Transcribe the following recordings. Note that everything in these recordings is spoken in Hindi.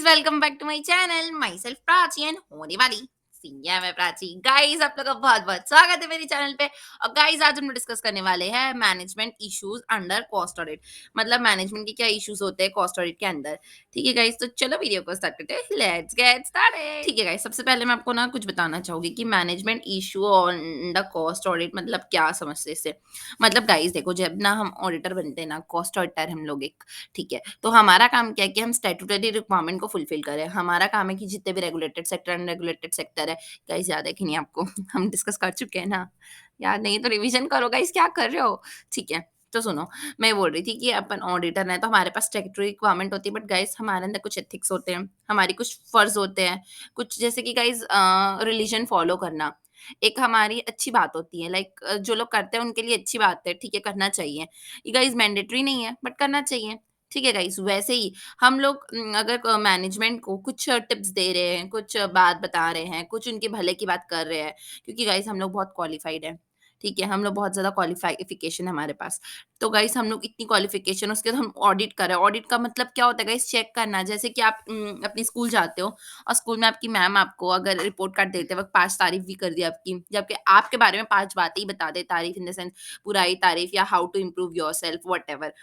Welcome back to my channel myself Prachi and होने वाली सिंधिया में प्राची। गाइस आप लोग का बहुत बहुत स्वागत है मेरे चैनल पे। और गाइस आज हम डिस्कस करने वाले हैं management issues under cost audit. मतलब मैनेजमेंट के क्या इश्यूज होते हैं कॉस्ट ऑडिट के अंदर। ठीक है गाइस, तो चलो वीडियो को स्टार्ट करते हैं। Let's get started. ठीक है गाइस, सबसे पहले मैं आपको ना कुछ बताना चाहूंगी कि management issue under cost audit मतलब क्या समझते हैं इससे। मतलब गाइस देखो, जब ना हम ऑडिटर बनते हैं ना, कॉस्ट ऑडिटर हम लोग एक, ठीक है, तो हमारा काम क्या है कि हम स्टैट्यूटरी रिक्वायरमेंट को फुलफिल करें। हमारा काम है कि जितने भी रेगुलेटेड सेक्टर अनरेगुलेटेड सेक्टर है, गाइस याद है कि नहीं आपको? हम डिस्कस कर चुके हैं ना? याद नहीं तो रिवीजन करो गाइस, क्या कर रहे हो? ठीक है, तो सुनो, मैं बोल रही थी कि अपन ऑडिटर है तो हमारे पास स्टैट्यूटरी रिक्वायरमेंट होती है, बट गाइस हमारे अंदर कुछ एथिक्स होते हैं, हमारी कुछ फर्ज होते हैं, कुछ जैसे कि गाइस रिलीजन फॉलो करना एक हमारी अच्छी बात होती है। लाइक जो लोग करते हैं उनके लिए अच्छी बात है, ठीक है, करना चाहिए। ये गाइस मैंडेटरी नहीं है बट करना चाहिए। ठीक है गाइस, वैसे ही हम लोग अगर मैनेजमेंट को कुछ टिप्स दे रहे हैं, कुछ बात बता रहे हैं, कुछ उनके भले की बात कर रहे हैं, क्योंकि गाइस हम लोग बहुत क्वालिफाइड हैं। ठीक है, हम लोग बहुत ज़्यादा क्वालिफिकेशन है हमारे पास। तो गाइस हम लोग इतनी क्वालिफिकेशन उसके बाद हम ऑडिट कर रहे हैं। ऑडिट का मतलब क्या होता है गाइस? चेक करना। जैसे कि आप अपनी स्कूल जाते हो और स्कूल में आपकी मैम आपको अगर रिपोर्ट कार्ड देते वक़्त 5 तारीफ़ भी कर दी आपकी, जबकि आपके बारे में 5 बातें ही बता दे, तारीफ़ इन द सेंस बुराई तारीफ़ या how to improve yourself whatever.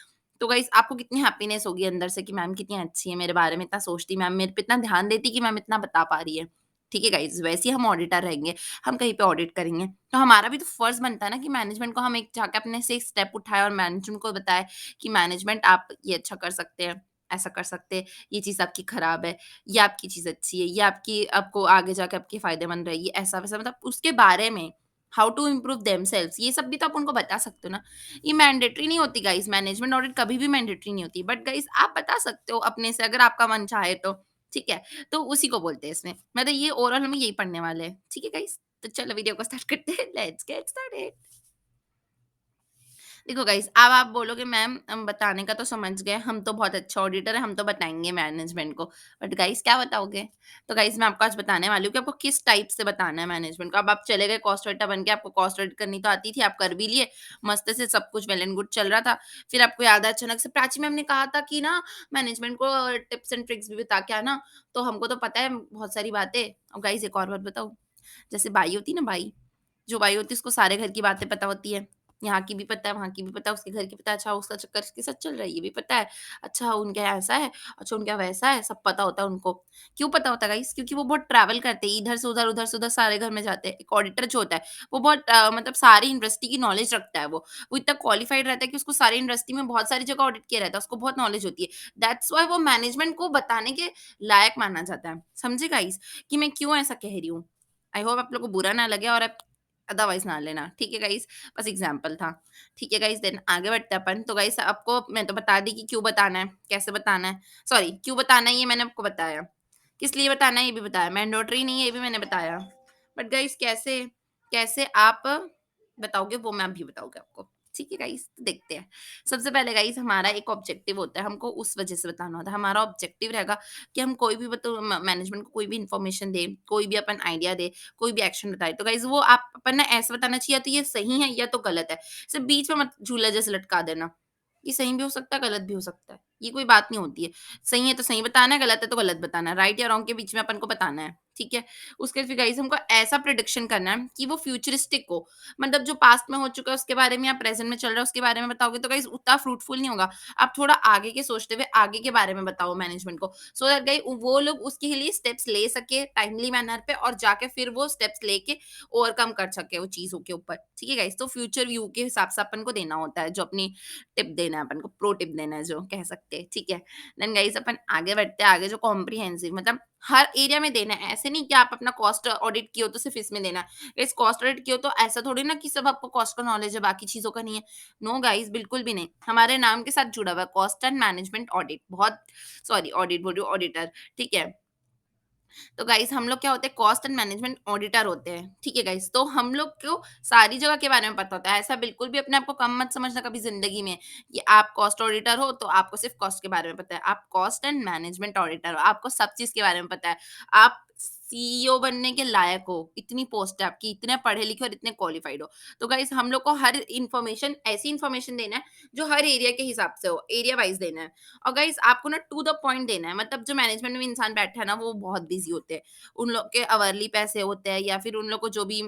तो गाइस आपको कितनी हैप्पीनेस होगी अंदर से कि मैम कितनी अच्छी है, मेरे बारे में इतना सोचती है, मैम मेरे पे इतना ध्यान देती कि मैम इतना बता पा रही है। ठीक है गाइस, वैसे ही हम ऑडिटर रहेंगे, हम कहीं पे ऑडिट करेंगे, तो हमारा भी तो फर्ज़ बनता है ना कि मैनेजमेंट को हम एक जाके अपने से एक स्टेप उठाएँ और मैनेजमेंट को बताएँ कि मैनेजमेंट आप ये अच्छा कर सकते हैं, ऐसा कर सकते हैं, ये चीज़ आपकी खराब है, ये आपकी चीज़ अच्छी है, ये आपकी आपको आगे जाके आपके फ़ायदेमंद रहेगी, ऐसा-वैसा, मतलब उसके बारे में हाउ टू इम्प्रूव देमसेल्व्स, ये सब भी तो आप उनको बता सकते हो ना। ये मैंडेटरी नहीं होती गाइस, मैनेजमेंट ऑडिट कभी भी मैंडेटरी नहीं होती, बट गाइस आप बता सकते हो अपने से अगर आपका मन चाहे तो। ठीक है, तो उसी को बोलते हैं इसमें, मतलब ये ओवरऑल हम यही पढ़ने वाले हैं। ठीक है गाइस, तो चलो वीडियो को स्टार्ट करते हैं। Let's get started. देखो गाइस, अब आप बोलोगे मैम हम बताने का तो समझ गए, हम तो बहुत अच्छा ऑडिटर है, हम तो बताएँगे मैनेजमेंट को। बट गाइस क्या बताओगे? तो गाइस मैं आपको आज बताने वाली हूँ कि आपको किस टाइप से बताना है मैनेजमेंट को। अब आप चले गए कॉस्ट ऑडिटर बन के, आपको कॉस्ट ऑडिट करनी तो आती थी, आप कर भी लिए, मस्त से सब कुछ वेल एंड गुड चल रहा था। फिर आपको याद है अचानक से प्राची मैम ने कहा था कि ना मैनेजमेंट को टिप्स एंड ट्रिक्स भी बता के आना, तो हमको तो पता है बहुत सारी बातें। अब गाइस एक और बात बताऊँ? जैसे बाई होती है ना बाई, जो बाई होती है उसको सारे घर की बातें पता होती है। यहाँ की भी पता है, वहाँ की भी पता है, उसके घर की पता है, अच्छा उसका चक्कर इसके साथ चल रहा है, ये भी पता है। अच्छा उनके यहाँ ऐसा है, अच्छा उनके यहाँ वैसा है, सब पता होता है उनको। क्यों पता होता है गाइस? क्योंकि वो बहुत ट्रैवल करते हैं, इधर से उधर, उधर से उधर सारे घर में जाते हैं। एक ऑडिटर जो होता है, वो बहुत मतलब सारी इंडस्ट्री की नॉलेज रखता है वो। वो इतना क्वालिफाइड रहता है कि उसको सारी इंडस्ट्री में बहुत सारी जगह ऑडिट किया रहता है, उसको बहुत नॉलेज होती है। दैट्स व्हाई वो मैनेजमेंट को बताने के लायक माना जाता है। समझे गाइस कि मैं क्यों ऐसा कह रही हूँ? आई होप आप लोगों को बुरा ना लगे और आप अदरवाइज़ ना लेना, ठीक है गाइस? बस एग्ज़ाम्पल था। ठीक है गाइस, देन आगे बढ़ते हैं अपन। तो गाइस आपको मैं तो बता दी कि क्यों बताना है, कैसे बताना है, सॉरी क्यों बताना है ये मैंने आपको बताया। किस लिए बताना है ये भी बताया, मैंडेटरी नहीं है ये भी मैंने बताया। बट गाइस कैसे कैसे आप बताओगे वो मैं अभी बताऊँगी आपको। ठीक है गाइस, तो देखते हैं। सबसे पहले गाइस हमारा एक ऑब्जेक्टिव होता है, हमको उस वजह से बताना होता है। हमारा ऑब्जेक्टिव रहेगा कि हम कोई भी मैनेजमेंट को कोई भी इन्फॉर्मेशन दें, कोई भी अपन आइडिया दें, कोई भी एक्शन बताए, तो गाइस वो आप अपन ने ऐसे बताना चाहिए, या तो ये सही है या तो गलत है। सिर्फ बीच में मत झूला जैसे लटका देना। ये सही भी हो सकता है, गलत भी हो सकता है। ये कोई बात नहीं होती है। सही है तो सही बताना है, गलत है तो गलत बताना है। राइट या रॉन्ग के बीच में अपन को बताना है। ठीक है? उसके फिर गाइस हमको ऐसा प्रेडिक्शन करना है कि वो फ्यूचरिस्टिक हो। मतलब जो पास्ट में हो चुका है उसके बारे में या प्रेजेंट में चल रहा है उसके बारे में बताओगे तो गाइस उतना फ्रूटफुल नहीं होगा। आप थोड़ा आगे के सोचते हुए आगे के बारे में बताओ मैनेजमेंट को, सो दैट गाइस वो लोग उसके लिए स्टेप्स ले सके टाइमली मैनर पे, और जाके फिर वो स्टेप्स लेके ओवरकम कर सके वो चीज़ों के ऊपर। ठीक है गाइस? तो फ्यूचर व्यू के हिसाब से अपन को देना होता है, जो अपनी टिप देना है अपन को, प्रो टिप देना है जो कह सकते हैं। ठीक है? देन गाइस अपन आगे बढ़ते हैं, आगे जो कॉम्प्रिहेंसिव मतलब हर एरिया में देना है। ऐसे नहीं कि आप अपना कॉस्ट ऑडिट किए हो तो सिर्फ इसमें देना है। इस कॉस्ट ऑडिट किए हो तो ऐसा थोड़ी ना कि सिर्फ आपको कॉस्ट का नॉलेज है, बाकी चीज़ों का नहीं है। नो गाइस, बिल्कुल भी नहीं। हमारे नाम के साथ जुड़ा हुआ है कॉस्ट एंड मैनेजमेंट ऑडिट। बहुत सॉरी ऑडिट बोल रही हूँ, ऑडिटर। ठीक है? तो गाइस हम लोग क्या होते हैं, कॉस्ट एंड मैनेजमेंट ऑडिटर होते हैं। ठीक है गाइस, तो हम लोग को सारी जगह के बारे में पता होता है। ऐसा बिल्कुल भी अपने आप को कम मत समझना कभी जिंदगी में कि आप कॉस्ट ऑडिटर हो तो आपको सिर्फ कॉस्ट के बारे में पता है। आप कॉस्ट एंड मैनेजमेंट ऑडिटर हो, आपको सब चीज के बारे में पता है। आप सीईओ बनने के लायक हो, इतनी पोस्ट है आपकी, इतने पढ़े-लिखे और इतने क्वालिफाइड हो। तो गाइज़ हम लोग को हर इन्फॉर्मेशन ऐसी इन्फॉर्मेशन देना है जो हर एरिया के हिसाब से हो, एरिया वाइज़ देना है। और गाइज़ आपको ना टू द पॉइंट देना है, मतलब जो मैनेजमेंट में इंसान बैठा है ना वो बहुत बिज़ी होते हैं। उन लोग के अवर्ली पैसे होते हैं या फिर उन लोग को जो भी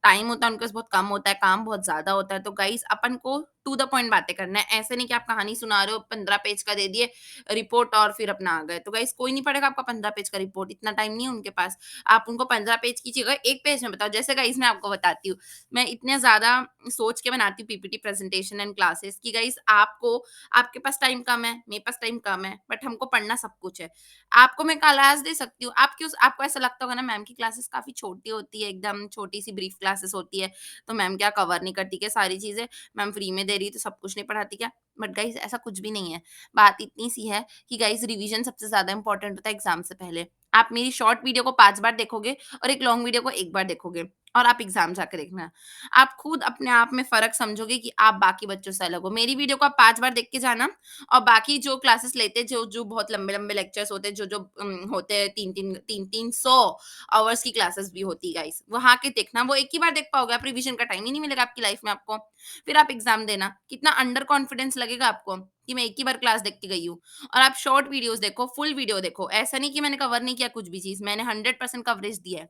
टाइम होता है उनके पास बहुत कम होता है, काम बहुत ज़्यादा होता है। तो गाइज़ अपन को टू द पॉइंट बातें करना है। ऐसे नहीं कि आप कहानी सुना रहे हो, 15 पेज का दे दिए रिपोर्ट और फिर अपना आ गए। तो गाइज़ कोई नहीं पढ़ेगा आपका 15 पेज का रिपोर्ट, इतना टाइम नहीं है उनके पास। आप उनको 15 पेज की जगह 1 पेज में बताओ। जैसे गाइज़ मैं आपको बताती हूँ, मैं इतने ज़्यादा सोच के बनाती हूँ पीपीटी प्रेज़ेंटेशन एंड क्लासेस कि गाइज़ आपको आपके पास टाइम कम है, मेरे पास टाइम कम है, बट हमको पढ़ना सब कुछ है। आपको मैं क्लास दे सकती हूँ, आपको ऐसा लगता होगा ना मैम की क्लासेस काफ़ी छोटी होती है, एकदम छोटी-सी ब्रीफ क्लासेस होती है, तो मैम क्या कवर नहीं करती क्या सारी चीज़ें? मैम फ्री में दे रही है तो सब कुछ नहीं पढ़ाती क्या? बट गाइज़ ऐसा कुछ भी नहीं है। बात इतनी सी है कि गाइस रिवीजन सबसे ज़्यादा इम्पोर्टेंट होता है एग्ज़ाम से पहले। आप मेरी शॉर्ट वीडियो को 5 बार देखोगे और एक लॉन्ग वीडियो को 1 बार देखोगे और आप एग्ज़ाम जाके देखना। आप खुद अपने आप में फ़र्क समझोगे कि आप बाकी बच्चों से अलग हो। मेरी वीडियो को आप 5 बार देख के जाना और बाकी जो क्लासेस लेते हैं, जो बहुत लंबे-लंबे लेक्चर्स होते हैं, जो होते हैं 3-3 100 आवर्स की क्लासेस भी होती है गाइस, वहाँ के देखना। वो एक ही बार देख पाओगे आप, रिवीजन का टाइम ही नहीं मिलेगा आपकी लाइफ़ में आपको। फिर आप एग्ज़ाम देना। कितना अंडर कॉन्फिडेंस लगेगा आपको कि मैं एक ही बार क्लास देख के गई हूँ। और आप शॉर्ट वीडियोज़ देखो, फुल वीडियो देखो। ऐसा नहीं कि मैंने कवर नहीं किया कुछ भी चीज़, मैंने 100% कवरेज दिया है,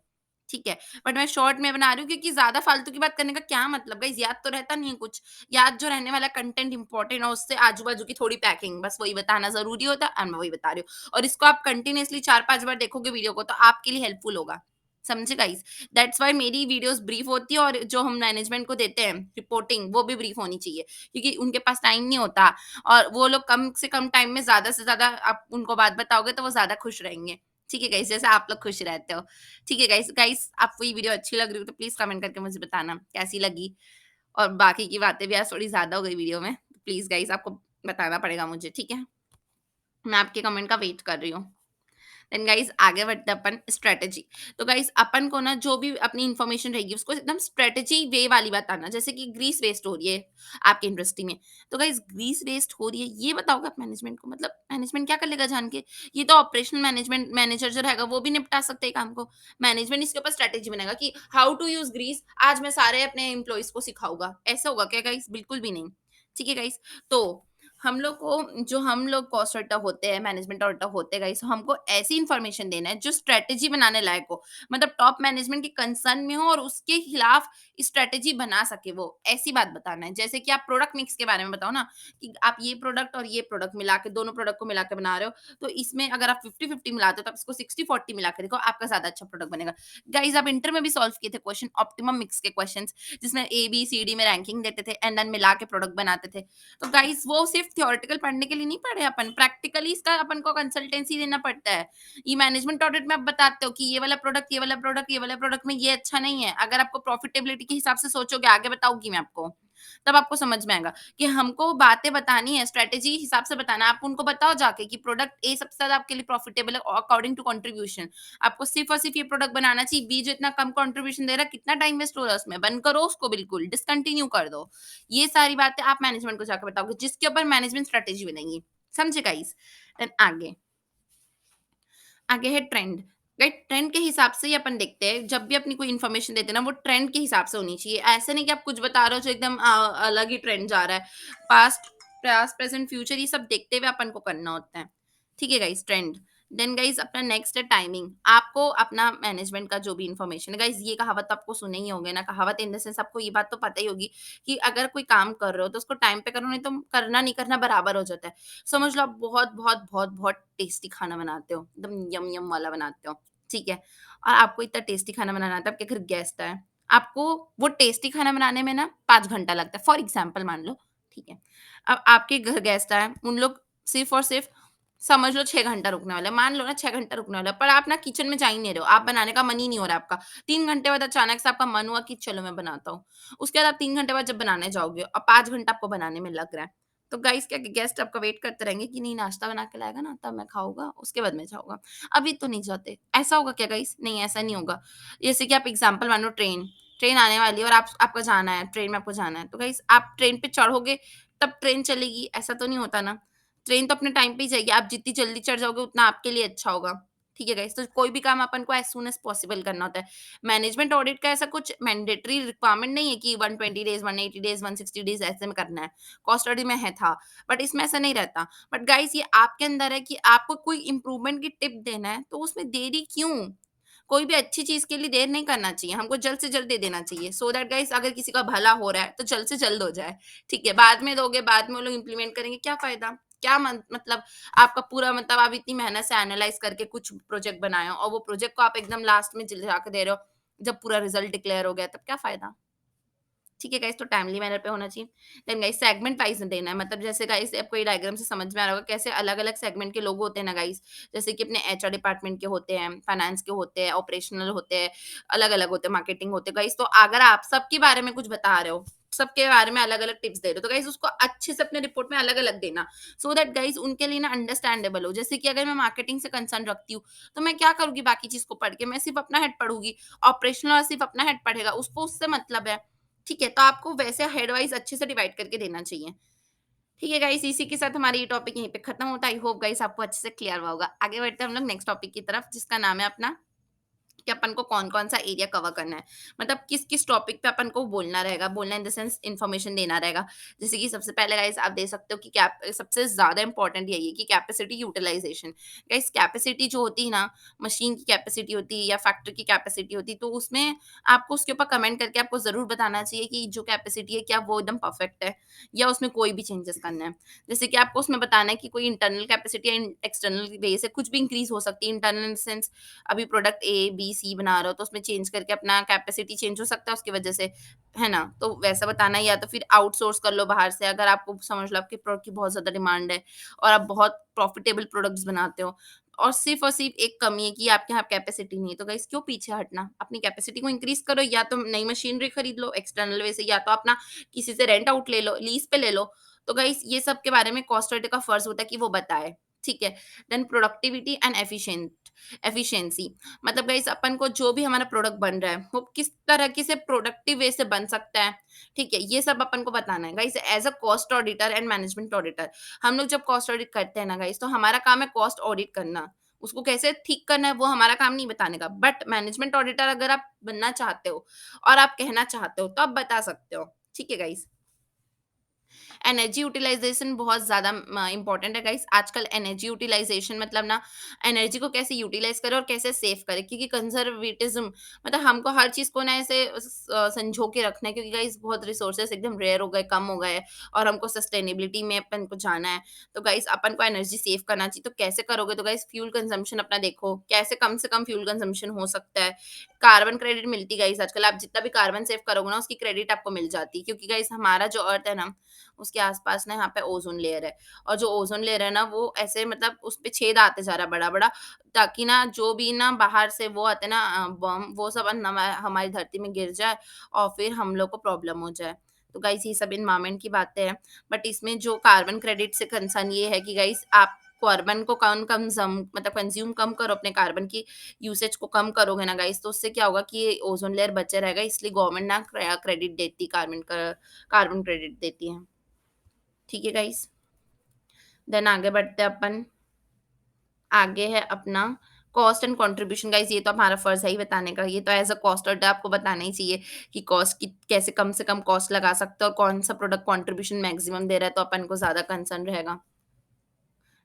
ठीक है? बट मैं शॉर्ट में बना रही हूँ क्योंकि ज़्यादा फालतू की बात करने का क्या मतलब गाइज़, याद तो रहता नहीं है कुछ। याद जो रहने वाला कंटेंट इम्पोर्टेंट है, उससे आजू-बाजू की थोड़ी पैकिंग, बस वही बताना ज़रूरी होता है और मैं वही बता रही हूँ। और इसको आप कंटीन्यूअसली 4-5 बार देखोगे वीडियो को तो आपके लिए हेल्पफुल होगा। समझे गाइज़? दैट्स व्हाई मेरी वीडियोज़ ब्रीफ होती है और जो हम मैनेजमेंट को देते हैं रिपोर्टिंग, वो भी ब्रीफ होनी चाहिए क्योंकि उनके पास टाइम नहीं होता और वो लोग कम से कम टाइम में ज़्यादा से ज़्यादा आप उनको बात बताओगे तो वो ज़्यादा खुश रहेंगे। ठीक है गाइस, जैसे आप लोग खुश रहते हो। ठीक है गाइस, आपको ये वीडियो अच्छी लग रही हो तो प्लीज़ कमेंट करके मुझे बताना कैसी लगी और बाकी की बातें भी आज थोड़ी ज़्यादा हो गई वीडियो में। प्लीज़ गाइस आपको बताना पड़ेगा मुझे, ठीक है? मैं आपके कमेंट का वेट कर रही हूँ। देन गाइस आगे बढ़ते हैं अपन स्ट्रेटेजी। तो गाइस अपन को ना जो भी अपनी इंफॉर्मेशन रहेगी उसको एकदम स्ट्रेटेजी वे वाली बताना, जैसे कि ग्रीस वेस्ट हो रही है आपकी इंडस्ट्री में, तो गाइस ग्रीस वेस्ट हो रही है ये बताओगे आप मैनेजमेंट को, मतलब मैनेजमेंट क्या कर लेगा जान के? ये तो ऑपरेशनल मैनेजमेंट मैनेजर जो रहेगा वो भी निपटा सकते हैं काम को। मैनेजमेंट इसके ऊपर स्ट्रेटेजी बनाएगा कि हाउ टू यूज ग्रीस, आज मैं सारे अपने एम्प्लॉइज को सिखाऊंगा, ऐसा होगा क्या गाइस? बिल्कुल भी नहीं। ठीक है गाइस, तो हम लोग कॉस्ट ऑडिटर होते हैं, मैनेजमेंट ऑडिटर होते हैं गाइस, हमको ऐसी इन्फॉर्मेशन देना है जो स्ट्रेटेजी बनाने लायक हो। मतलब टॉप मैनेजमेंट के कंसर्न में हो और उसके खिलाफ स्ट्रेटेजी बना सके वो, ऐसी बात बताना है। जैसे कि आप प्रोडक्ट मिक्स के बारे में बताओ ना कि आप ये प्रोडक्ट और ये प्रोडक्ट मिला के, दोनों प्रोडक्ट को मिला के बना रहे हो, तो इसमें अगर आप 50-50 मिलाते हो तो आप इसको 60-40 मिला के देखो, आपका ज़्यादा अच्छा प्रोडक्ट बनेगा। गाइस आप इंटर में भी सॉल्व किए थे क्वेश्चन, ऑप्टिमम मिक्स के क्वेश्चंस, जिसमें ए, बी, सी, डी में रैंकिंग देते थे एंड देन मिला के प्रोडक्ट बनाते थे। तो गाइस वो सिर्फ थ्योरेटिकल पढ़ने के लिए नहीं पढ़े अपन, प्रैक्टिकली इसका अपन को कंसल्टेंसी देना पड़ता है। ये मैनेजमेंट ऑडिट में आप बताते हो कि ये वाला प्रोडक्ट, ये वाला प्रोडक्ट, ये वाला प्रोडक्ट में ये अच्छा नहीं है। अगर आपको प्रॉफिटेबिलिटी के हिसाब से सोचोगे, आगे बताऊँगी मैं आपको, तब आपको समझ में आएगा कि हमको बातें बतानी है, स्ट्रैटेजी हिसाब से बताना है। आप उनको बताओ जाके कि प्रोडक्ट ए सबसे ज़्यादा आपके लिए प्रॉफिटेबल है अकॉर्डिंग टू कंट्रीब्यूशन। आपको सिर्फ और सिर्फ ये प्रोडक्ट बनाना चाहिए। बी जो इतना कम कंट्रीब्यूशन दे रहा है, कितना टाइम वेस्ट हो रहा है उसमें, बंद करो उसको बिल्कुल, डिसकंटिन्यू कर दो। ये सारी बातें आप मैनेजमेंट को जाकर बताओगे, जिसके ऊपर मैनेजमेंट स्ट्रेटेजी बनेगी। समझे गाइस? देन आगे आगे है ट्रेंड। राइट, ट्रेंड के हिसाब से ही अपन देखते हैं, जब भी अपनी कोई इन्फॉर्मेशन देते हैं ना वो ट्रेंड के हिसाब से होनी चाहिए। ऐसा नहीं कि आप कुछ बता रहे हो जो एकदम अलग ही ट्रेंड जा रहा है। पास्ट प्रेजेंट फ्यूचर ये सब देखते हुए अपन को करना होता है। ठीक है गाइस, ट्रेंड। देन गाइस अपना नेक्स्ट है टाइमिंग। आपको अपना मैनेजमेंट का जो भी इन्फॉर्मेशन है गाइस, ये कहावत तो आपको सुने ही होंगे ना, कहावत इन द सेंस आपको ये बात तो पता ही होगी कि अगर कोई काम कर रहे हो तो उसको टाइम पे करो, नहीं तो करना नहीं करना बराबर हो जाता है। समझ लो आप बहुत बहुत बहुत बहुत टेस्टी खाना बनाते हो, एकदम यम यम वाला बनाते हो, ठीक है? और आपको इतना टेस्टी खाना बनाना आता है, आपके घर गेस्ट आए, आपको वो टेस्टी खाना बनाने में ना 5 घंटा लगता है, फॉर एग्ज़ाम्पल मान लो, ठीक है? अब आपके घर गेस्ट आए, उन लोग सिर्फ़ और सिर्फ़ समझ लो 6 घंटा रुकने वाले हैं, मान लो ना 6 घंटा रुकने वाला है, पर आप ना किचन में जा ही नहीं रहे हो, आप बनाने का मन ही नहीं हो रहा है आपका। 3 घंटे बाद अचानक से आपका मन हुआ कि चलो मैं बनाता हूँ। उसके बाद आप 3 घंटे बाद जब बनाने जाओगे और 5 घंटा आपको बनाने में लग रहा है, तो गाइस क्या गेस्ट आपका वेट करते रहेंगे कि नहीं नाश्ता बना के लाएगा ना तब मैं खाऊँगा, उसके बाद मैं जाऊँगा। अभी तो नहीं जाते। ऐसा होगा क्या गाइस? नहीं ऐसा नहीं होगा। जैसे कि आप एग्ज़ाम्पल मानो ट्रेन, ट्रेन आने वाली है और आपको जाना है, ट्रेन में आपको जाना है। तो गाइस आप ट्रेन पे चढ़ोगे तब ट्रेन चलेगी, ऐसा तो नहीं होता ना। ट्रेन तो अपने टाइम पे ही जाएगी, आप जितनी जल्दी चढ़ जाओगे उतना आपके लिए अच्छा होगा। ठीक है गाइस, तो कोई भी काम अपन को एज सून एज पॉसिबल करना होता है। मैनेजमेंट ऑडिट का ऐसा कुछ मैंडेटरी रिक्वायरमेंट नहीं है कि 120 डेज, 180 डेज, 160 डेज ऐसे में करना है। कॉस्ट ऑडिट में है था, बट इसमें ऐसा नहीं रहता। बट गाइस, ये आपके अंदर है कि आपको कोई इंप्रूवमेंट की टिप देना है, तो उसमें देरी क्यों? कोई भी अच्छी चीज के लिए देर नहीं करना चाहिए, हमको जल्द से जल्द दे देना चाहिए, सो दैट गाइस अगर किसी का भला हो रहा है तो जल्द से जल्द हो जाए। ठीक है, बाद में दोगे, बाद में वो लोग इम्प्लीमेंट करेंगे, क्या फायदा? क्या मतलब आपका पूरा मतलब आप इतनी मेहनत से एनालाइज करके कुछ प्रोजेक्ट बनाए हो और वो प्रोजेक्ट को आप एकदम लास्ट में जाके दे रहे हो जब पूरा रिजल्ट डिक्लेयर हो गया, तब क्या फायदा? ठीक है गाइस, तो टाइमली मैनर पे होना चाहिए। देन गाइस, सेगमेंट वाइज़ में देना है, मतलब जैसे गाइस आपको ये डायग्राम से समझ में आ रहा होगा कैसे अलग-अलग सेगमेंट के लोग होते हैं ना गाइस। जैसे कि अपने एचआर डिपार्टमेंट के होते हैं, फाइनेंस के होते हैं, ऑपरेशनल होते हैं, अलग-अलग होते हैं, मार्केटिंग होते हैं गाइस। तो अगर आप सबके बारे में कुछ बता रहे हो, सबके बारे में अलग-अलग टिप्स दे रहे हो, तो गाइस उसको अच्छे से अपने रिपोर्ट में अलग-अलग देना, सो दैट गाइस उनके लिए ना अंडरस्टैंडेबल हो। जैसे कि अगर मैं मार्केटिंग से कंसर्न रखती हूँ, तो मैं क्या करूँगी बाकी चीज़ को पढ़ के? मैं सिर्फ़ अपना हेड पढ़ूँगी, ऑपरेशनल वाला सिर्फ़ अपना हेड पढ़ेगा, उसको उससे मतलब है। ठीक है, तो आपको वैसे हेड वाइज़ अच्छे से डिवाइड करके देना चाहिए। ठीक है गाइस, इसी के साथ हमारा ये टॉपिक यहीं पे खत्म होता है। आई होप गाइस आपको अच्छे से क्लियर हुआ होगा। आगे बढ़ते हैं हम लोग नेक्स्ट टॉपिक की तरफ, जिसका नाम है अपना कि अपन को कौन-कौन सा एरिया कवर करना है। मतलब किस-किस टॉपिक पे अपन को बोलना रहेगा, बोलना इन द सेंस इन्फॉर्मेशन देना रहेगा। जैसे कि सबसे पहले गाइस आप देख सकते हो कि कैप सबसे ज़्यादा इम्पोर्टेंट यही है कि कैपेसिटी यूटिलाइज़ेशन। गाइस कैपेसिटी जो होती है ना, मशीन की कैपेसिटी होती है या फैक्ट्री की कैपेसिटी होती है, तो उसमें आपको उसके ऊपर कमेंट करके आपको ज़रूर बताना चाहिए कि जो कैपेसिटी है क्या वो एकदम परफेक्ट है या उसमें कोई भी चेंजेस करना है। जैसे कि आपको उसमें बताना है कि कोई इंटरनल कैपेसिटी या एक्सटर्नल बेस है, कुछ भी इंक्रीज़ हो सकती है। इंटरनल इन द सेंस अभी प्रोडक्ट ए, बी, सी बना रहे हो तो उसमें चेंज करके अपना कैपेसिटी चेंज हो सकता है उसकी वजह से, है ना? तो वैसा बताना है, या तो फिर आउटसोर्स कर लो बाहर से अगर आपको समझ लो आपके प्रोडक्ट की बहुत ज़्यादा डिमांड है और आप बहुत प्रॉफिटेबल प्रोडक्ट्स बनाते हो और सिर्फ एक कमी है कि आपके यहाँ कैपेसिटी नहीं है, तो गाइस क्यों पीछे हटना? अपनी कैपेसिटी को इंक्रीज़ करो, या तो नई मशीनरी खरीद लो एक्सटर्नल वे से, या तो अपना किसी से रेंट आउट ले लो, लीज़ पे ले लो। तो गाइस ये सब के बारे में कॉस्ट राइटर का फर्ज़ होता है कि वो बताए, ठीक है? देन प्रोडक्टिविटी एंड एफिशिएंसी, मतलब गाइस अपन को जो भी हमारा प्रोडक्ट बन रहा है वो किस तरह के से प्रोडक्टिव वे से बन सकता है, ठीक है? ये सब अपन को बताना है guys as a cost auditor and management auditor. हम लोग जब कॉस्ट ऑडिट करते हैं ना गाइस, तो हमारा काम है कॉस्ट ऑडिट करना, उसको कैसे ठीक करना है वो हमारा काम नहीं बताने का। बट मैनेजमेंट ऑडिटर अगर आप बनना चाहते हो और आप कहना चाहते हो तो आप बता सकते हो, ठीक है गाइस? एनर्जी यूटिलाइजेशन बहुत ज़्यादा इंपॉर्टेंट है गाइस। आजकल एनर्जी यूटिलाइजेशन मतलब ना एनर्जी को कैसे यूटिलाइज करें और कैसे सेव करें, क्योंकि कंजर्वेटिज्म मतलब हमको हर चीज़ को ना ऐसे संजो के रखना है, क्योंकि गाइस बहुत रिसोर्सेज एकदम रेयर हो गए, कम हो गए और हमको सस्टेनेबिलिटी में अपन को जाना है। तो गाइस अपन को एनर्जी सेव करना चाहिए, तो कैसे करोगे? तो गाइस फ्यूल कंजम्पशन अपना देखो, कैसे कम से कम फ्यूल कंजम्पशन हो सकता है। कार्बन क्रेडिट मिलती है गाइस आजकल, आप जितना भी कार्बन सेव करोगे ना उसकी क्रेडिट आपको मिल जाती है, क्योंकि गाइस हमारा जो अर्थ है ना उसके आसपास ना यहाँ पे ओज़ोन लेयर है और जो ओज़ोन लेयर है ना वो ऐसे मतलब उस पे छेद आते जा रहा है बड़ा-बड़ा, ताकि ना जो भी ना बाहर से वो आते हैं ना बम, वो सब हमारी धरती में गिर जाए और फिर हम लोग को प्रॉब्लम हो जाए। तो गाइस ये सब एनवायरनमेंट की बातें हैं, बट इसमें जो कार्बन क्रेडिट से कंसर्न ये है कि गाइस आप कार्बन को कम कंज़म मतलब कंज़्यूम कम करो, अपने कार्बन की यूसेज को कम करोगे ना गाइस, तो उससे क्या होगा कि ये ओज़ोन लेयर बचे रहेगा, इसलिए गवर्नमेंट ना क्रेडिट देती कार्बन क्रेडिट देती है। ठीक है गाइस, देन आगे बढ़ते हैं अपन। आगे है अपना कॉस्ट एंड कंट्रीब्यूशन। गाइस ये तो हमारा फर्ज है ही बताने का, ये तो एज अ कॉस्ट ऑडिटर आपको बताना ही चाहिए कि कॉस्ट की कैसे कम से कम कॉस्ट लगा सकते हो और कौन सा प्रोडक्ट कंट्रीब्यूशन मैक्सिमम दे रहा है, तो अपन को ज्यादा कंसर्न रहेगा।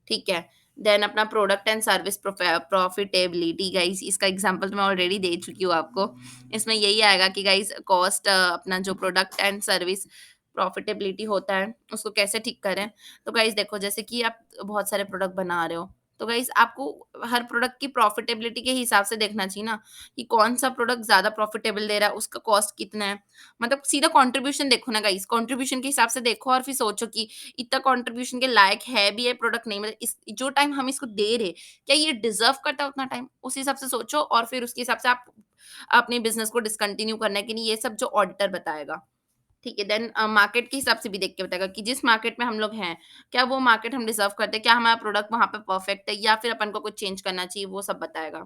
ठीक है, देन अपना product and service profitability. Guys इसका एग्जांपल तो मैं ऑलरेडी दे चुकी हूँ आपको। इसमें यही आएगा कि गाइस कॉस्ट अपना जो प्रोडक्ट एंड सर्विस प्रॉफिटेबिलिटी होता है उसको कैसे ठीक करें। तो गाइस देखो, जैसे कि आप बहुत सारे प्रोडक्ट बना रहे हो, तो गाइस आपको हर प्रोडक्ट की प्रॉफिटेबिलिटी के हिसाब से देखना चाहिए ना कि कौन सा प्रोडक्ट ज्यादा प्रॉफिटेबल दे रहा है, उसका कॉस्ट कितना है। मतलब सीधा कंट्रीब्यूशन देखो ना गाइस, कंट्रीब्यूशन के हिसाब से देखो और फिर सोचो कि इतना कंट्रीब्यूशन के लायक है भी ये प्रोडक्ट, नहीं मतलब इस जो टाइम हम इसको दे रहे, क्या ये डिजर्व करता है उतना टाइम? उस हिसाब से सोचो और फिर उसके हिसाब से आप अपने बिजनेस को डिसकंटिन्यू करना है कि नहीं, ये सब जो ऑडिटर बताएगा। ठीक है, देन मार्केट के हिसाब से भी देख के बताएगा कि जिस मार्केट में हम लोग हैं, क्या वो मार्केट हम डिजर्व करते हैं? क्या हमारा प्रोडक्ट वहाँ पे परफेक्ट है या फिर अपन को कुछ चेंज करना चाहिए? वो सब बताएगा।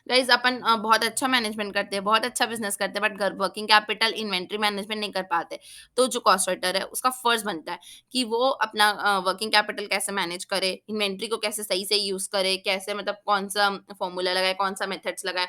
गाइस अपन बहुत अच्छा मैनेजमेंट करते हैं, बहुत अच्छा बिज़नेस करते हैं, बट घर वर्किंग कैपिटल, इन्वेंटरी मैनेजमेंट नहीं कर पाते। तो जो कॉस्ट राइटर है, उसका फर्ज़ बनता है कि वो अपना वर्किंग कैपिटल कैसे मैनेज करे, इन्वेंटरी को कैसे सही से यूज़ करे, कैसे मतलब कौन-सा फ़ॉर्मूला लगाए, कौन-सा मेथड्स लगाए,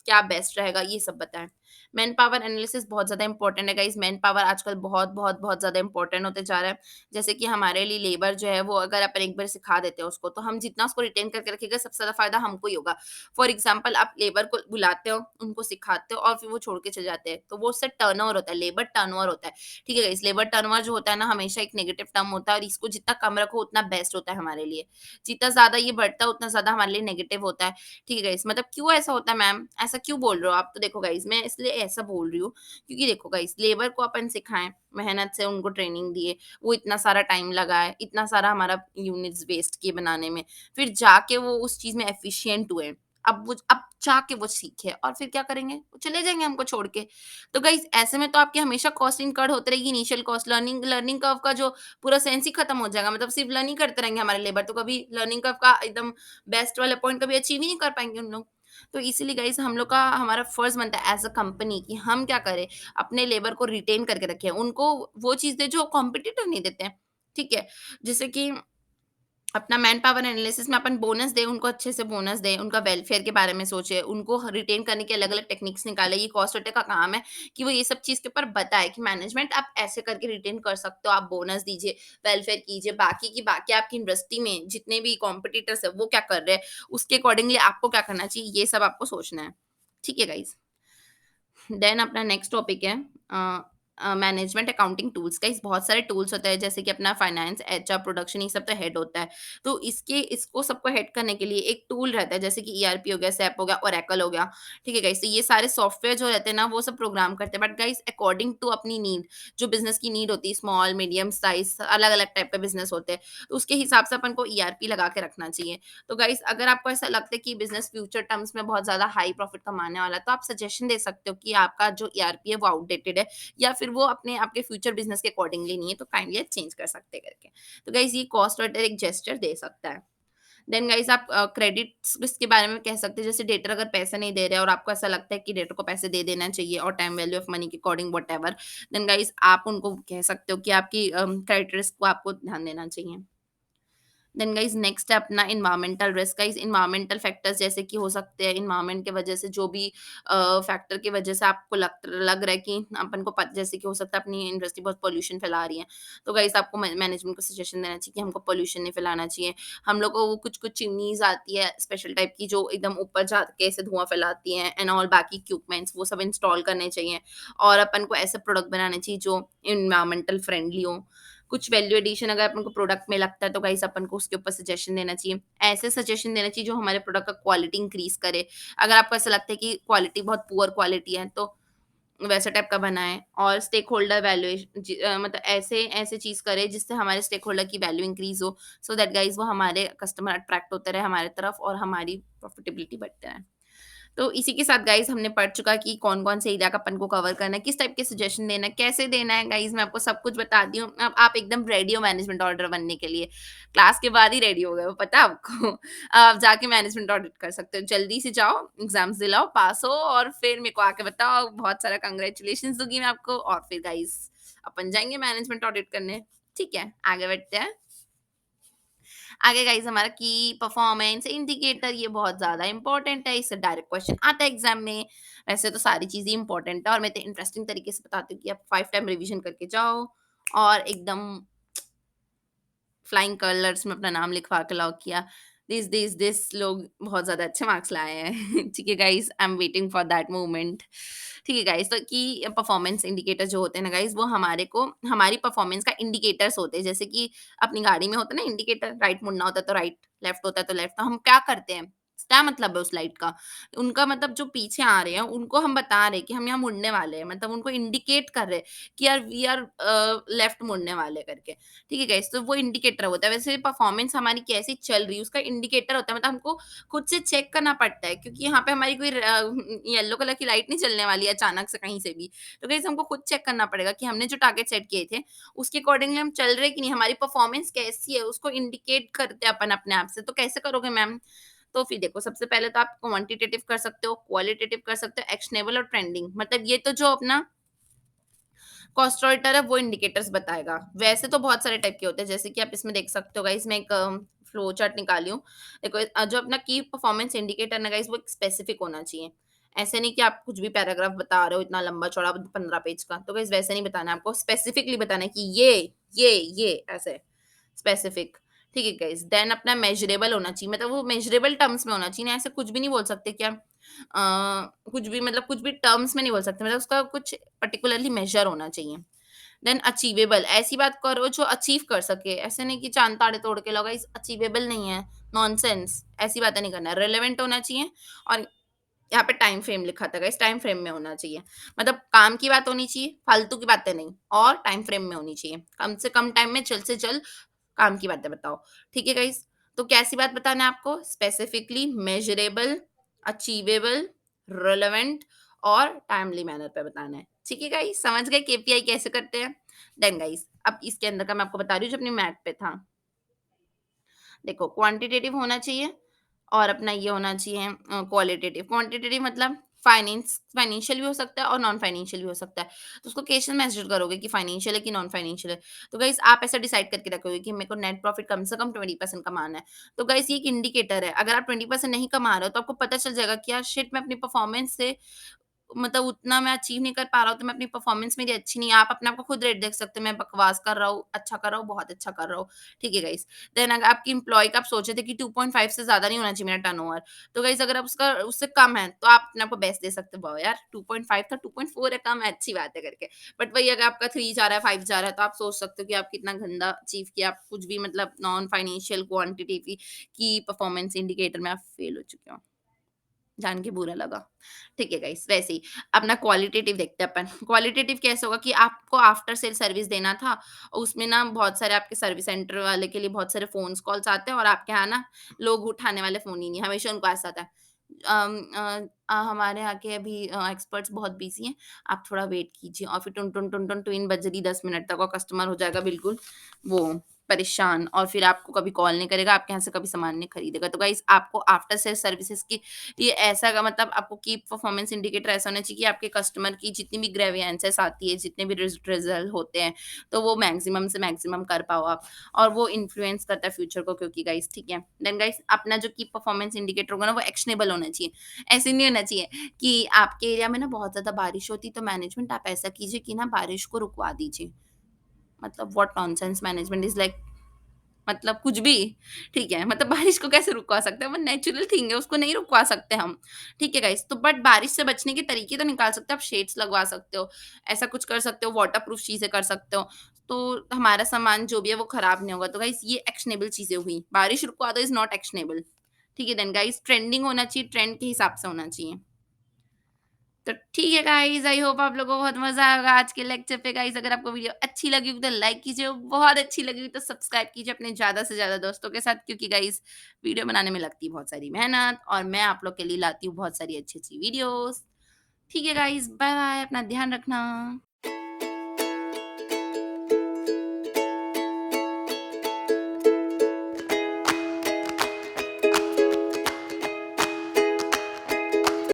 क्या बेस्ट रहेगा, ये सब बताएँ। मैन पावर एनालिसिस बहुत ज़्यादा इंपॉर्टेंट है गाइस, मैन पावर आजकल बहुत ज़्यादा इंपॉर्टेंट होते जा रहा है। जैसे कि हमारे लिए लेबर जो है, वो अगर अपन एक बार सिखा देते हैं उसको, तो हम जितना उसको रिटेन करके रखेंगे, सबसे ज़्यादा फ़ायदा हमको ही होगा। फॉर एग्जाम्पल आप लेबर को बुलाते हो, उनको सिखाते हो और फिर वो छोड़ के चले जाते हैं, तो वो उससे टर्नओवर होता है, लेबर टर्नओवर होता है। ठीक है गाइस, लेबर टर्नओवर जो होता है ना, हमेशा एक नेगेटिव टर्म होता है और इसको जितना कम रखो उतना बेस्ट होता है हमारे लिए। जितना ज़्यादा ये बढ़ता है उतना ज़्यादा हमारे लिए नेगेटिव होता है। ठीक है गाइस, मतलब क्यों ऐसा होता है मैम? ऐसा क्यों बोल रहे हो आप? तो देखो गाइस, मैं इसलिए ऐसा बोल रही हूँ क्योंकि देखो गाइस, लेबर को अपन सिखाएँ, मेहनत से उनको ट्रेनिंग दिए, वो इतना सारा टाइम लगाए, इतना सारा हमारा यूनिट्स वेस्ट किए बनाने में, फिर जाके वो उस चीज़ में एफिशिएंट हुए। अब जाके वो सीखे और फिर क्या करेंगे? वो चले जाएँगे हमको छोड़ के। तो गाइस, ऐसे में तो आपकी हमेशा कॉस्ट इनकर्ड होती रहेगी, initial cost, learning learning curve का जो पूरा सेंस ही खत्म हो जाएगा। मतलब सिर्फ लर्निंग करते रहेंगे हमारे लेबर, तो कभी लर्निंग कर्व का एकदम बेस्ट वाला पॉइंट कभी अचीव ही नहीं कर पाएँगे उन लोग। तो इसीलिए गाइस, हम लोग का हमारा फर्ज़ बनता है एज़ अ कंपनी कि हम क्या करें, अपने लेबर को रिटेन करके रखें। उनको वो चीज़ दें जो कॉम्पिटिटर नहीं देते हैं। ठीक है? जैसे कि अपना मैन पावर एनालिसिस में अपन बोनस दें, उनको अच्छे से बोनस दें, उनका वेलफेयर के बारे में सोचें, उनको रिटेन करने की अलग-अलग टेक्निक्स निकालें। ये कॉस्ट सेंटर का काम है कि वो ये सब चीज़ के ऊपर बताए कि मैनेजमेंट आप ऐसे करके रिटेन कर सकते हो, आप बोनस दीजिए, वेलफेयर कीजिए, बाकी आपकी इंडस्ट्री में जितने भी कॉम्पिटिटर्स हैं, वो क्या कर रहे हैं, उसके अकॉर्डिंगली आपको क्या करना चाहिए, ये सब आपको सोचना है। ठीक है गाइज़? देन अपना नेक्स्ट टॉपिक है मैनेजमेंट अकाउंटिंग टूल्स। गाइस, बहुत सारे टूल्स होते हैं, जैसे कि अपना फाइनेंस, एचआर, प्रोडक्शन, ये सब तो हेड होता है। तो इसको सबको हेड करने के लिए एक टूल रहता है, जैसे कि ईआरपी हो गया, सैप हो गया, ओरेकल हो गया। ठीक है गाइस, तो ये सारे सॉफ्टवेयर जो रहते हैं ना, वो सब प्रोग्राम करते हैं, बट गाइस अकॉर्डिंग टू अपनी नीड, जो बिजनेस की नीड होती है, स्मॉल मीडियम साइज, अलग अलग टाइप के बिजनेस होते हैं, तो उसके हिसाब से अपन को ईआरपी लगा के रखना चाहिए। तो गाइस, अगर आपको ऐसा लगता है कि बिज़नेस फ्यूचर टर्म्स में बहुत ज़्यादा हाई प्रॉफिट कमाने वाला है, तो आप सजेशन दे सकते हो कि आपका जो ईआरपी है वो आउटडेटेड है, या फिर वो अपने आपके फ्यूचर बिज़नेस के अकॉर्डिंगली नहीं है, तो काइंडली चेंज कर सकते हैं करके। तो गाइस, ये कॉस्ट ऑर्डर एक जेस्चर दे सकता है। देन गाइस, आप क्रेडिट्स रिस्क के बारे में कह सकते हैं, जैसे डेटर अगर पैसे नहीं दे रहे हैं और आपको ऐसा लगता है कि डेटर को पैसे दे देना चाहिए और टाइम वैल्यू ऑफ मनी के अकॉर्डिंग व्हाटएवर, देन गाइस आप उनको कह सकते हो कि आपकी क्रेडिट रिस्क को आपको ध्यान देना चाहिए। देन गाइस, नेक्स्ट है अपना environmental risk. Guys, environmental factors जैसे कि हो सकते हैं एनवायरमेंट के वजह से, जो भी फैक्टर की वजह से आपको लग रहा है कि अपन को जैसे कि हो सकता है अपनी इंडस्ट्री बहुत पोल्यूशन फैला रही है, तो गाइस आपको मैनेजमेंट को सजेशन देना चाहिए कि हमको पोल्यूशन नहीं फैलाना चाहिए। हम लोग को वो कुछ कुछ चिमनीज आती है स्पेशल टाइप की, जो एकदम ऊपर जाके ऐसे धुआं फैलाती हैं एंड ऑल, बाकी इक्विपमेंट्स वो सब इंस्टॉल करने चाहिए, और अपन को ऐसे प्रोडक्ट बनाने चाहिए जो एनवायरमेंटल फ्रेंडली हो। कुछ वैल्यू एडिशन अगर अपन को प्रोडक्ट में लगता है, तो गाइस अपन को उसके ऊपर सजेशन देना चाहिए। ऐसे सजेशन देना चाहिए जो हमारे प्रोडक्ट का क्वालिटी इंक्रीज़ करे। अगर आपको ऐसा लगता है कि क्वालिटी बहुत पुअर क्वालिटी है, तो वैसा टाइप का बनाएँ, और स्टेक होल्डर मतलब ऐसे ऐसे चीज़ करें जिससे हमारे स्टेक होल्डर की वैल्यू इंक्रीज़ हो, सो दैट गाइस वो हमारे कस्टमर अट्रैक्ट होते रहे हमारे तरफ और हमारी प्रॉफिटेबिलिटी बढ़ते रहे। तो इसी के साथ गाइज़ हमने पढ़ चुका कि कौन-कौन से एरिया का अपन को कवर करना है, किस टाइप के सजेशन देना है, कैसे देना है। गाइज़ मैं आपको सब कुछ बता दी हूँ। अब आप एकदम रेडी हो मैनेजमेंट ऑर्डर बनने के लिए। क्लास के बाद ही रेडी हो गए हो, पता है आपको। आप जाके मैनेजमेंट ऑडिट कर सकते हो। जल्दी से जाओ, एग्ज़ाम्स दिलाओ, पास हो और फिर मेरे को आके बताओ। बहुत सारा कांग्रेचुलेशंस दूँगी मैं आपको, और फिर गाइज़ अपन जाएँगे मैनेजमेंट ऑडिट करने। ठीक है, आगे बढ़ते हैं। आगे गाइस, हमारा की परफॉर्मेंस इंडिकेटर, ये बहुत ज़्यादा इंपॉर्टेंट है, इससे डायरेक्ट क्वेश्चन आता है एग्जाम में। वैसे तो सारी चीज़ें इंपॉर्टेंट है, और मैं तो इंटरेस्टिंग तरीके से बताती हूँ कि आप 5 टाइम रिवीजन करके जाओ और एकदम फ्लाइंग कलर्स में अपना नाम लिखवा के लॉक किया। दिस लोग बहुत ज़्यादा अच्छे मार्क्स लाए हैं। ठीक है guys, I am waiting for that moment. ठीक है गाइस, तो की परफॉर्मेंस इंडिकेटर जो होते हैं ना गाइस, वो हमारे को हमारी परफॉर्मेंस का इंडिकेटर्स होते हैं। जैसे कि अपनी गाड़ी में होता है ना इंडिकेटर, राइट मुड़ना होता है तो राइट, लेफ्ट होता है तो लेफ्ट। तो हम क्या करते हैं, क्या मतलब है उस लाइट का? उनका मतलब जो पीछे आ रहे हैं, उनको हम बता रहे हैं कि हम यहाँ मुड़ने वाले हैं। मतलब उनको इंडिकेट कर रहे हैं कि यार वी आर लेफ्ट मुड़ने वाले करके। ठीक है गाइस, तो वो इंडिकेटर होता है। वैसे परफॉर्मेंस हमारी कैसी चल रही है उसका इंडिकेटर होता है। मतलब हमको खुद से चेक करना पड़ता है, क्योंकि यहाँ पे हमारी कोई येलो कलर की लाइट नहीं चलने वाली है अचानक से कहीं से भी। तो गाइस हमको खुद चेक करना पड़ेगा कि हमने जो टारगेट सेट किए थे उसके अकॉर्डिंगली हम चल रहे हैं कि नहीं, हमारी परफॉर्मेंस कैसी है, उसको इंडिकेट करते हैं अपन अपने आप से। तो कैसे करोगे मैम? तो फिर देखो सबसे पहले तो आप क्वांटिटेटिव कर सकते हो, क्वालिटेटिव कर सकते हो, एक्शनेबल और ट्रेंडिंग मतलब ये तो जो अपना कॉस्ट ऑडिटर है वो इंडिकेटर्स बताएगा। वैसे तो बहुत सारे टाइप के होते हैं जैसे कि आप इसमें देख सकते हो गाइस मैं एक फ्लो चार्ट निकाली हूँ। देखो जो अपना की परफॉर्मेंस इंडिकेटर ना गाइस वो एक स्पेसिफिक होना चाहिए। ऐसे नहीं कि आप कुछ भी पैराग्राफ बता रहे हो इतना लंबा-चौड़ा 15 पेज का। तो गाइस वैसे नहीं बताना है आपको स्पेसिफिकली बताना है कि ये ऐसे स्पेसिफिक। ठीक है गाइस? देन अपना मेज़रेबल होना चाहिए मतलब वो मेज़रेबल टर्म्स में होना चाहिए ना ऐसे कुछ भी नहीं बोल सकते कि आप कुछ भी मतलब कुछ भी टर्म्स में नहीं बोल सकते मतलब उसका कुछ पर्टिकुलरली मेज़र होना चाहिए। देन अचीवेबल ऐसी बात करो जो अचीव कर सके। ऐसे नहीं कि चाँद तारे तोड़ के लाओ गाइस अचीवेबल नहीं है, नॉनसेंस ऐसी बातें नहीं करना है। रिलेवेंट होना चाहिए और यहाँ पे टाइम फ्रेम लिखा था गाइस टाइम फ्रेम में होना चाहिए। मतलब काम की बात होनी चाहिए, फालतू की बातें नहीं और टाइम फ्रेम में होनी चाहिए। कम से कम टाइम में जल्द से जल्द काम की बातें बताओ। ठीक है गाइस? तो कैसी बात बताना है आपको? स्पेसिफिकली, मेज़रेबल, अचीवेबल, रिलेवेंट और टाइमली मैनर पे बताना है। ठीक है गाइस? समझ गए केपीआई कैसे करते हैं? देन गाइस अब इसके अंदर का मैं आपको बता रही हूँ जो अपनी मैथ पे था। देखो क्वांटिटेटिव होना चाहिए और अपना ये होना चाहिए क्वालिटेटिव। क्वांटिटेटिव मतलब फाइनेंशियल भी हो सकता है और नॉन फाइनेंशियल भी हो सकता है। तो उसको कैसे मेज़र करोगे कि फाइनेंशियल है कि नॉन फाइनेंशियल है? तो गाइस आप ऐसा डिसाइड करके रखोगे कि मेरे को नेट प्रॉफिट कम से कम 20% कमाना है। तो गाइस ये एक इंडिकेटर है। अगर आप 20% नहीं कमा रहे हो तो आपको पता चल जाएगा कि यार शिट मैं अपनी परफॉर्मेंस से मतलब उतना मैं अचीव नहीं कर पा रहा हूँ, तो मैं अपनी परफॉर्मेंस मेरी अच्छी नहीं है। आप अपने आप को खुद रेट देख सकते हो, मैं बकवास कर रहा हूँ, अच्छा कर रहा हूँ, बहुत अच्छा कर रहा हूँ। ठीक है गाइस। देन अगर आपकी एम्प्लॉयी का आप सोचे थे कि 2.5 से ज़्यादा नहीं होना चाहिए मेरा टर्नओवर। तो गाइस अगर आप उसका उससे कम है, तो आप अपने आप को बेस्ट दे सकते हो, वाओ यार 2.5 था 2.4 है कम है, अच्छी बात है करके। बट वही अगर आपका 3 जा रहा है, 5 जा रहा है, तो आप सोच सकते हो कि आप कितना गंदा अचीव किया। आप कुछ भी मतलब नॉन फाइनेंशियल क्वांटिटी की परफॉर्मेंस इंडिकेटर में आप फेल हो चुके हो। जान के बुरा लगा। ठीक है गाइस, वैसे ही अपना क्वालिटेटिव देखते हैं अपन। क्वालिटेटिव कैसे होगा कि आपको आफ्टर सेल सर्विस देना था, उसमें ना बहुत सारे आपके सर्विस सेंटर वाले के लिए बहुत सारे फ़ोन्स कॉल्स आते हैं और आपके यहाँ ना लोग उठाने वाले फ़ोन ही नहीं, हमेशा उनको ऐसा आता है। हमारे यहाँ के अभी एक्सपर्ट्स बहुत बिज़ी हैं, आप थोड़ा वेट कीजिए और फिर टुन टुन टुन टुन ट्वीन बज रही 10 मिनट तक और कस्टमर हो जाएगा बिल्कुल वो परेशान और फिर आपको कभी कॉल नहीं करेगा, आपके यहाँ से कभी सामान नहीं खरीदेगा। तो गाइज़ आपको आफ्टर सेल सर्विसेज़ की ये ऐसा का मतलब आपको की परफॉर्मेंस इंडिकेटर ऐसा होना चाहिए कि आपके कस्टमर की जितनी भी ग्रेवियंसेस आती है, जितने भी रिजल्ट होते हैं, तो वो मैक्सिमम से मैक्सिमम कर पाओ आप और वो इन्फ्लुएंस करता है फ्यूचर को क्योंकि गाइस ठीक है। देन गाइस अपना जो की परफॉर्मेंस इंडिकेटर होगा ना वो एक्शनेबल होना चाहिए। ऐसे नहीं होना चाहिए कि आपके एरिया में ना बहुत ज़्यादा बारिश होती तो मैनेजमेंट आप ऐसा कीजिए कि ना बारिश को रुकवा दीजिए। मतलब what nonsense management is like मतलब कुछ भी, ठीक है? मतलब बारिश को कैसे रुकवा सकते हैं? वो नेचुरल थिंग है, उसको नहीं रुकवा सकते हम, ठीक है गाइज़? तो बट बारिश से बचने के तरीके तो निकाल सकते हो, आप शेड्स लगवा सकते हो, ऐसा कुछ कर सकते हो, वाटरप्रूफ चीज़ें कर सकते हो, तो हमारा सामान जो भी है वो खराब नहीं होगा। तो गाइज़ ये एक्शनेबल चीज़ें हुई, बारिश रुकवा दो इज़ नॉट एक्शनेबल, ठीक है? देन गाइज़ ट्रेंडिंग होना चाहिए, ट्रेंड के हिसाब से होना चाहिए। तो ठीक है गाइस आई होप आप लोगों को बहुत मजा आएगा आज के लेक्चर पे गाइस अगर आपको वीडियो अच्छी लगी हो तो लाइक कीजिए बहुत अच्छी लगी हो तो सब्सक्राइब कीजिए अपने ज्यादा से ज्यादा दोस्तों के साथ क्योंकि गाइस वीडियो बनाने में लगती है बहुत सारी मेहनत और मैं आप लोग के लिए लाती हूँ बहुत सारी अच्छी अच्छी वीडियोस ठीक है गाइस बाय बाय अपना ध्यान रखना